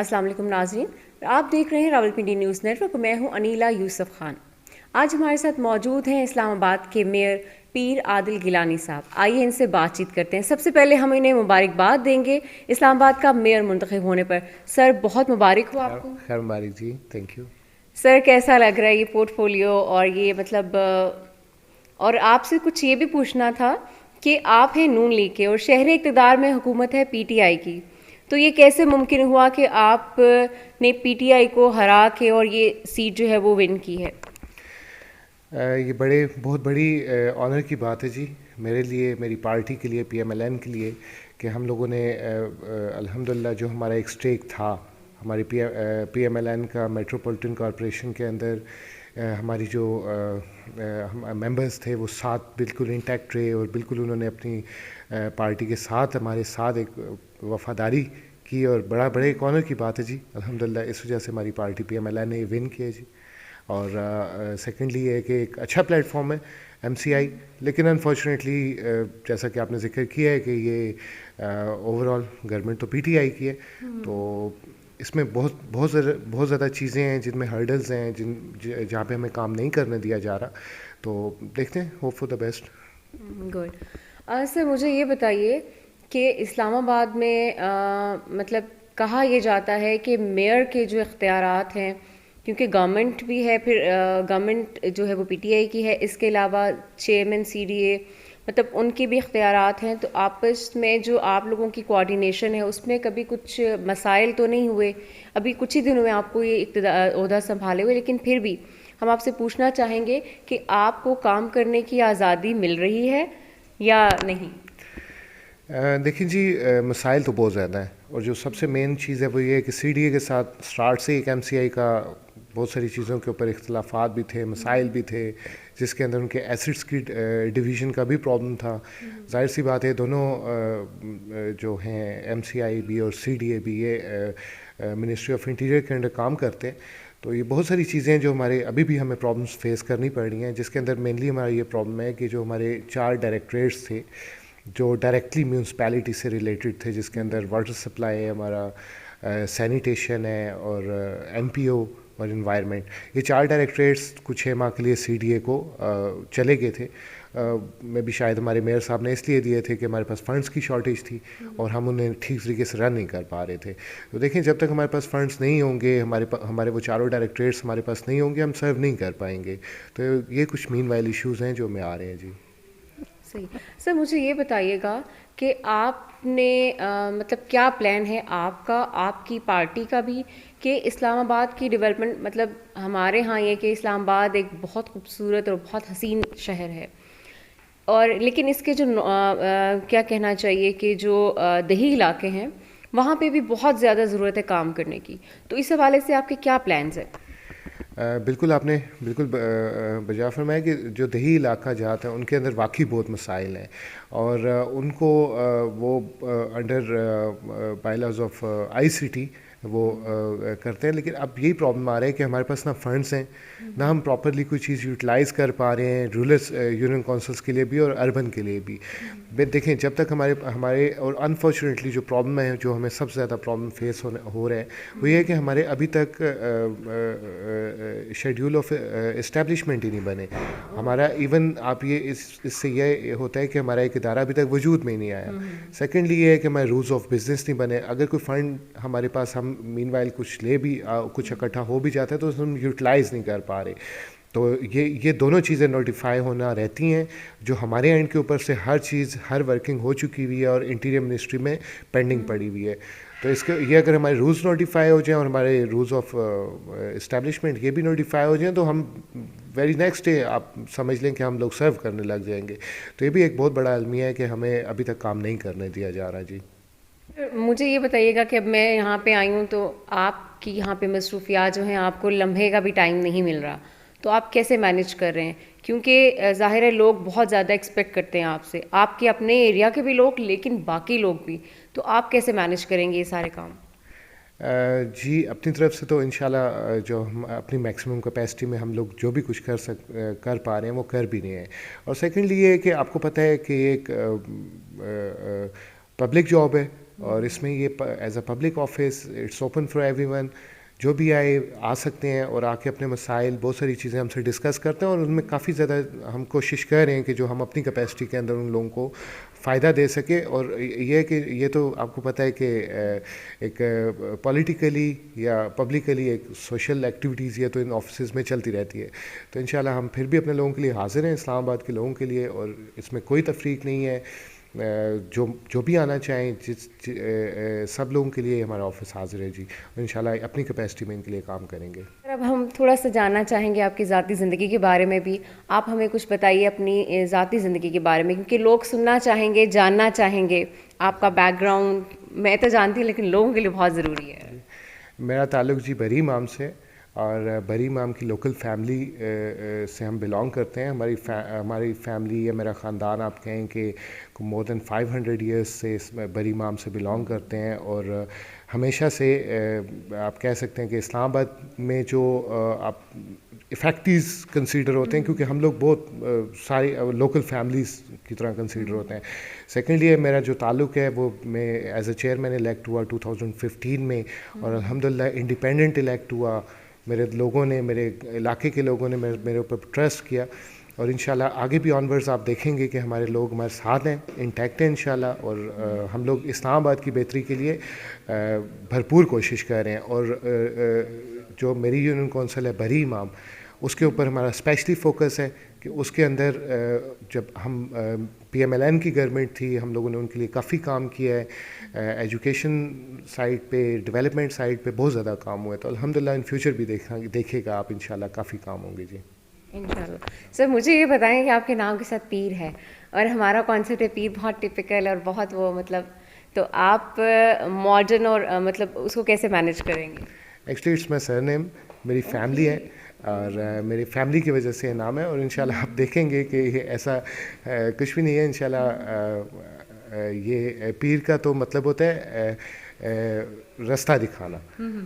السلام علیکم ناظرین، آپ دیکھ رہے ہیں راولپنڈی نیوز نیٹورک. میں ہوں انیلا یوسف خان. آج ہمارے ساتھ موجود ہیں اسلام آباد کے میئر پیر عادل گیلانی صاحب. آئیے ان سے بات چیت کرتے ہیں. سب سے پہلے ہم انہیں مبارکباد دیں گے اسلام آباد کا میئر منتخب ہونے پر. سر بہت مبارک ہو آپ کو. خیر مبارک جی، تھینک یو. سر کیسا لگ رہا ہے یہ پورٹ فولیو اور یہ مطلب، اور آپ سے کچھ یہ بھی پوچھنا تھا کہ آپ ہیں نون لیگ کے اور شہر اقتدار میں حکومت ہے پی ٹی آئی کی، تو یہ کیسے ممکن ہوا کہ آپ نے پی ٹی آئی کو ہرا کے اور یہ سیٹ جو ہے وہ ون کی ہے؟ یہ بہت بڑی آنر کی بات ہے جی میرے لیے، میری پارٹی کے لیے، پی ایم ایل این کے لیے، کہ ہم لوگوں نے الحمدللہ جو ہمارا ایک اسٹیک تھا ہماری پی ایم ایل این کا میٹروپولیٹن کارپوریشن کے اندر، ہماری جو ممبرز تھے وہ 7 بالکل انٹیکٹ رہے اور بالکل انہوں نے اپنی پارٹی کے ساتھ ہمارے ساتھ ایک وفاداری کی، اور بڑے ایک آنر کی بات ہے جی الحمدللہ. اس وجہ سے ہماری party P M L N نے ون کیا جی. اور سیکنڈلی یہ کہ ایک اچھا پلیٹ فارم ہے ایم سی آئی، لیکن انفارچونیٹلی جیسا کہ آپ نے ذکر کیا ہے کہ یہ اوور آل گورنمنٹ تو پی ٹی آئی کی ہے، تو اس میں بہت زیادہ چیزیں ہیں جن میں ہرڈلز ہیں، جہاں پہ ہمیں کام نہیں کرنے دیا جا رہا. تو دیکھتے ہیں، hope for the best. Good. Sir مجھے یہ بتائیے کہ اسلام آباد میں مطلب کہا یہ جاتا ہے کہ میئر کے جو اختیارات ہیں، کیونکہ گورنمنٹ بھی ہے، پھر گورنمنٹ جو ہے وہ پی ٹی آئی کی ہے، اس کے علاوہ چیئرمین سی ڈی اے مطلب ان کی بھی اختیارات ہیں، تو آپس میں جو آپ لوگوں کی کوآرڈینیشن ہے اس میں کبھی کچھ مسائل تو نہیں ہوئے؟ ابھی کچھ ہی دنوں میں آپ کو یہ عہدہ سنبھالے ہوئے، لیکن پھر بھی ہم آپ سے پوچھنا چاہیں گے کہ آپ کو کام کرنے کی آزادی مل رہی ہے یا نہیں؟ دیکھیں جی، مسائل تو بہت زیادہ ہیں، اور جو سب سے مین چیز ہے وہ یہ ہے کہ سی ڈی اے کے ساتھ اسٹارٹ سے ایک ایم سی آئی کا بہت ساری چیزوں کے اوپر اختلافات بھی تھے، مسائل بھی تھے، جس کے اندر ان کے ایسٹس کی ڈویژن کا بھی پرابلم تھا. ظاہر سی بات ہے دونوں جو ہیں ایم سی آئی بھی اور سی ڈی اے بھی یہ منسٹری آف انٹیریئر کے انڈر کام کرتے ہیں. تو یہ بہت ساری چیزیں جو ہمارے ابھی بھی ہمیں پرابلمس فیس کرنی پڑ رہی ہیں، جس کے اندر مینلی ہمارا یہ پرابلم ہے کہ جو ہمارے 4 ڈائریکٹریٹس تھے جو ڈائریکٹلی میونسپیلٹی سے ریلیٹڈ تھے، جس کے اندر واٹر سپلائی ہے، ہمارا سینیٹیشن ہے، اور این پی او اور انوائرمنٹ، یہ 4 ڈائریکٹریٹس کچھ 6 ماہ کے لیے سی ڈی اے کو چلے گئے تھے. میں بھی شاید ہمارے میئر صاحب نے اس لیے دیے تھے کہ ہمارے پاس فنڈس کی شارٹیج تھی اور ہم انہیں ٹھیک طریقے سے رن نہیں کر پا رہے تھے. تو دیکھیں جب تک ہمارے پاس فنڈس نہیں ہوں گے، ہمارے وہ 4 ڈائریکٹریٹس ہمارے پاس نہیں ہوں گے، ہم سرو نہیں کر پائیں گے. تو یہ کچھ مین وائل ایشوز ہیں جو ہمیں آ رہے ہیں جی. صحیح. سر مجھے یہ بتائیے گا کہ آپ نے مطلب کیا پلان ہے آپ کا، آپ کی پارٹی کا بھی، کہ اسلام آباد کی ڈیولپمنٹ، مطلب ہمارے ہاں یہ کہ اسلام آباد ایک بہت خوبصورت اور بہت حسین شہر ہے، اور لیکن اس کے جو کیا کہنا چاہیے کہ جو دیہی علاقے ہیں وہاں پہ بھی بہت زیادہ ضرورت ہے کام کرنے کی. تو اس حوالے سے آپ کے کیا پلانز ہیں؟ بالکل آپ نے بالکل بجا فرمایا کہ جو دیہی علاقہ جات ہیں ان کے اندر واقعی بہت مسائل ہیں، اور ان کو وہ under bylaws of I C T وہ کرتے ہیں. لیکن اب یہی پرابلم آ رہا ہے کہ ہمارے پاس نہ فنڈس ہیں، نہ ہم پراپرلی کوئی چیز یوٹیلائز کر پا رہے ہیں، رورل یونین کونسلس کے لیے بھی اور اربن کے لیے بھی. دیکھیں جب تک ہمارے اور انفارچونیٹلی جو پرابلم ہے، جو ہمیں سب سے زیادہ پرابلم فیس ہو رہا ہے وہ یہ ہے کہ ہمارے ابھی تک شیڈیول آف اسٹیبلشمنٹ ہی نہیں بنے. ہمارا ایون آپ یہ اس سے یہ ہوتا ہے کہ ہمارا ایک ادارہ ابھی تک وجود میں ہی نہیں آیا. سیکنڈلی یہ ہے کہ ہمارے رولز آف بزنس نہیں بنے. اگر کوئی فنڈ ہمارے پاس ہم مین وائل کچھ لے بھی کچھ اکٹھا ہو بھی جاتا ہے تو اس ہم یوٹیلائز نہیں کر پا رہے. تو یہ دونوں چیزیں نوٹیفائی ہونا رہتی ہیں، جو ہمارے اینڈ کے اوپر سے ہر چیز ہر ورکنگ ہو چکی ہوئی ہے اور انٹیریئر منسٹری میں پینڈنگ پڑی ہوئی ہے. تو اس کے یہ اگر ہمارے رولز نوٹیفائی ہو جائیں اور ہمارے رولز آف اسٹیبلشمنٹ یہ بھی نوٹیفائی ہو جائیں تو ہم ویری نیکسٹ ڈے آپ سمجھ لیں کہ ہم لوگ سرو کرنے لگ جائیں گے. تو یہ بھی ایک بہت بڑا المیہ ہے کہ ہمیں ابھی تک کام نہیں کرنے دیا جا رہا جی. مجھے یہ بتائیے گا کہ اب میں یہاں پہ آئی ہوں تو آپ کی یہاں پہ مصروفیات جو ہیں آپ کو لمحے کا بھی ٹائم نہیں مل رہا، تو آپ کیسے مینیج کر رہے ہیں؟ کیونکہ ظاہر ہے لوگ بہت زیادہ ایکسپیکٹ کرتے ہیں آپ سے، آپ کے اپنے ایریا کے بھی لوگ لیکن باقی لوگ بھی، تو آپ کیسے مینیج کریں گے یہ سارے کام؟ جی اپنی طرف سے تو انشاءاللہ جو ہم اپنی میکسیمم کیپیسٹی میں ہم لوگ جو بھی کچھ کر پا رہے ہیں وہ کر بھی رہے ہیں. اور سیکنڈلی یہ ہے کہ آپ کو پتہ ہے کہ ایک پبلک جاب ہے، اور اس میں یہ as a public office it's open for everyone. جو بھی آ سکتے ہیں اور آ کے اپنے مسائل بہت ساری چیزیں ہم سے ڈسکس کرتے ہیں, اور ان میں کافی زیادہ ہم کوشش کر رہے ہیں کہ جو ہم اپنی کیپیسٹی کے اندر ان لوگوں کو فائدہ دے سکے. اور یہ کہ یہ تو آپ کو پتہ ہے کہ ایک پولیٹیکلی یا پبلکلی ایک سوشل ایکٹیویٹیز یہ تو ان آفسز میں چلتی رہتی ہے. تو انشاءاللہ ہم پھر بھی اپنے لوگوں کے لیے حاضر ہیں, اسلام آباد کے لوگوں کے لیے, اور اس میں کوئی تفریق نہیں ہے. جو بھی آنا چاہیں سب لوگوں کے لیے ہمارا آفس حاضر ہے جی. انشاءاللہ اپنی کیپیسٹی میں ان کے لیے کام کریں گے. اب ہم تھوڑا سا جاننا چاہیں گے آپ کی ذاتی زندگی کے بارے میں بھی. آپ ہمیں کچھ بتائیے اپنی ذاتی زندگی کے بارے میں, کیونکہ لوگ سننا چاہیں گے, جاننا چاہیں گے آپ کا بیک گراؤنڈ. میں تو جانتی ہوں لیکن لوگوں کے لیے بہت ضروری ہے. میرا تعلق جی بری امام سے, اور بری امام کی لوکل فیملی سے ہم بلانگ کرتے ہیں. ہماری فیملی یا میرا خاندان آپ کہیں کہ مور دین 500 ایئرس سے اس بری امام سے بلانگ کرتے ہیں. اور ہمیشہ سے آپ کہہ سکتے ہیں کہ اسلام آباد میں جو آپ افیکٹیز کنسیڈر ہوتے ہیں, کیونکہ ہم لوگ بہت ساری لوکل فیملیز کی طرح کنسیڈر ہوتے ہیں. سیکنڈلی میرا جو تعلق ہے وہ میں ایز اے چیئرمین الیکٹ ہوا 2015 میں, اور الحمدللہ انڈیپینڈنٹ الیکٹ ہوا. میرے لوگوں نے, میرے علاقے کے لوگوں نے میرے اوپر ٹرسٹ کیا, اور انشاءاللہ آگے بھی آنورڈز آپ دیکھیں گے کہ ہمارے لوگ ہمارے ساتھ ہیں, انٹیکٹ ہیں انشاءاللہ. اور ہم لوگ اسلام آباد کی بہتری کے لیے بھرپور کوشش کر رہے ہیں. اور جو میری یونین کونسل ہے بری امام, اس کے اوپر ہمارا اسپیشلی فوکس ہے کہ اس کے اندر جب ہم PMLN کی گورنمنٹ تھی, ہم لوگوں نے ان کے لیے کافی کام کیا ہے. ایجوکیشن سائڈ پہ, ڈیولپمنٹ سائڈ پہ بہت زیادہ کام ہوا ہے. تو الحمدللہ ان فیوچر بھی دیکھے گا آپ انشاءاللہ کافی کام ہوں گے جی. انشاءاللہ. سر مجھے یہ بتائیں کہ آپ کے نام کے ساتھ پیر ہے, اور ہمارا کانسیپٹ ہے پیر بہت ٹپیکل اور بہت وہ مطلب, تو آپ ماڈرن اور مطلب اس کو کیسے مینیج کریں گے؟ ایکچولی اٹس مائی سر نیم, میری فیملی ہے, اور میری فیملی کی وجہ سے یہ نام ہے. اور انشاءاللہ آپ دیکھیں گے کہ یہ ایسا کچھ بھی نہیں ہے. انشاءاللہ یہ پیر کا تو مطلب ہوتا ہے رستہ دکھانا.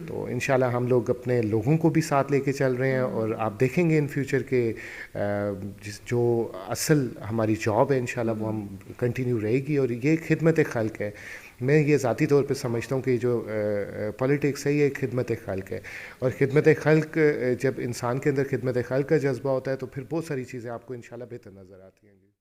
تو انشاءاللہ ہم لوگ اپنے لوگوں کو بھی ساتھ لے کے چل رہے ہیں, اور آپ دیکھیں گے ان فیوچر کے جو اصل ہماری جاب ہے انشاءاللہ وہ ہم کنٹینیو رہے گی. اور یہ خدمت خلق ہے. میں یہ ذاتی طور پہ سمجھتا ہوں کہ جو پولیٹکس ہے یہ خدمت خلق ہے, اور خدمت خلق جب انسان کے اندر خدمت خلق کا جذبہ ہوتا ہے تو پھر بہت ساری چیزیں آپ کو انشاءاللہ بہتر نظر آتی ہیں.